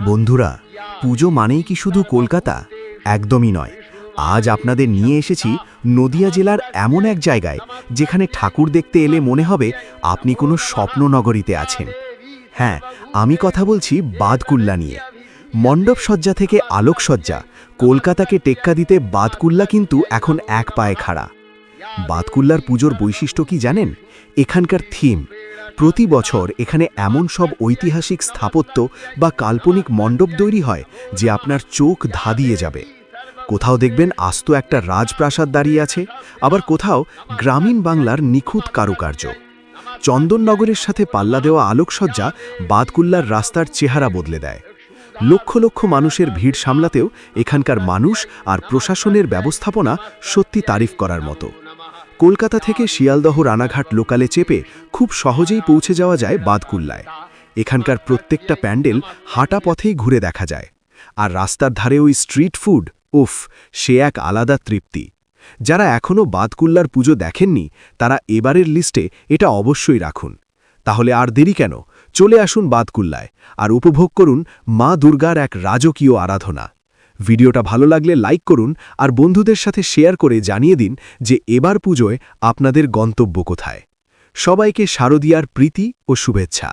বন্ধুরা, পুজো মানেই কি শুধু কলকাতা? একদমই নয়। আজ আপনাদের নিয়ে এসেছি নদিয়া জেলার এমন এক জায়গায় যেখানে ঠাকুর দেখতে এলে মনে হবে আপনি কোনো স্বপ্ননগরীতে আছেন। হ্যাঁ, আমি কথা বলছি বাদকুল্লা নিয়ে। মণ্ডপসজ্জা থেকে আলোকসজ্জা, কলকাতাকে টেক্কা দিতে বাদকুল্লা কিন্তু এখন এক পায়ে খাড়া। বাদকুল্লার পুজোর বৈশিষ্ট্য কি জানেন? এখানকার থিম। প্রতি বছর এখানে এমন সব ঐতিহাসিক স্থাপত্য বা কাল্পনিক মণ্ডপ তৈরি হয় যে আপনার চোখ ধাঁধিয়ে যাবে। কোথাও দেখবেন আস্ত একটা রাজপ্রাসাদ দাঁড়িয়ে আছে, আবার কোথাও গ্রামীণ বাংলার নিখুঁত কারুকার্য। চন্দননগরের সাথে পাল্লা দেওয়া আলোকসজ্জা বাদকুল্লার রাস্তার চেহারা বদলে দেয়। লক্ষ লক্ষ মানুষের ভিড় সামলাতেও এখানকার মানুষ আর প্রশাসনের ব্যবস্থাপনা সত্যি তারিফ করার মতো। কলকাতা থেকে শিয়ালদহ রানাঘাট লোকালে চেপে খুব সহজেই পৌঁছে যাওয়া যায় বাদকুল্লায়। এখানকার প্রত্যেকটা প্যান্ডেল হাঁটা পথেই ঘুরে দেখা যায়। আর রাস্তার ধারে ওই স্ট্রিট ফুড, উফ, সে এক আলাদা তৃপ্তি। যারা এখনও বাদকুল্লার পুজো দেখেননি তারা এবারের লিস্টে এটা অবশ্যই রাখুন। তাহলে আর দেরি কেন, চলে আসুন বাদকুল্লায় আর উপভোগ করুন মা দুর্গার এক রাজকীয় আরাধনা। ভিডিওটা ভালো লাগলে লাইক করুন আর বন্ধুদের সাথে শেয়ার করে জানিয়ে দিন যে এবার পুজোয় আপনাদের গন্তব্য কোথায়। সবাইকে শারদীয়ার প্রীতি ও শুভেচ্ছা।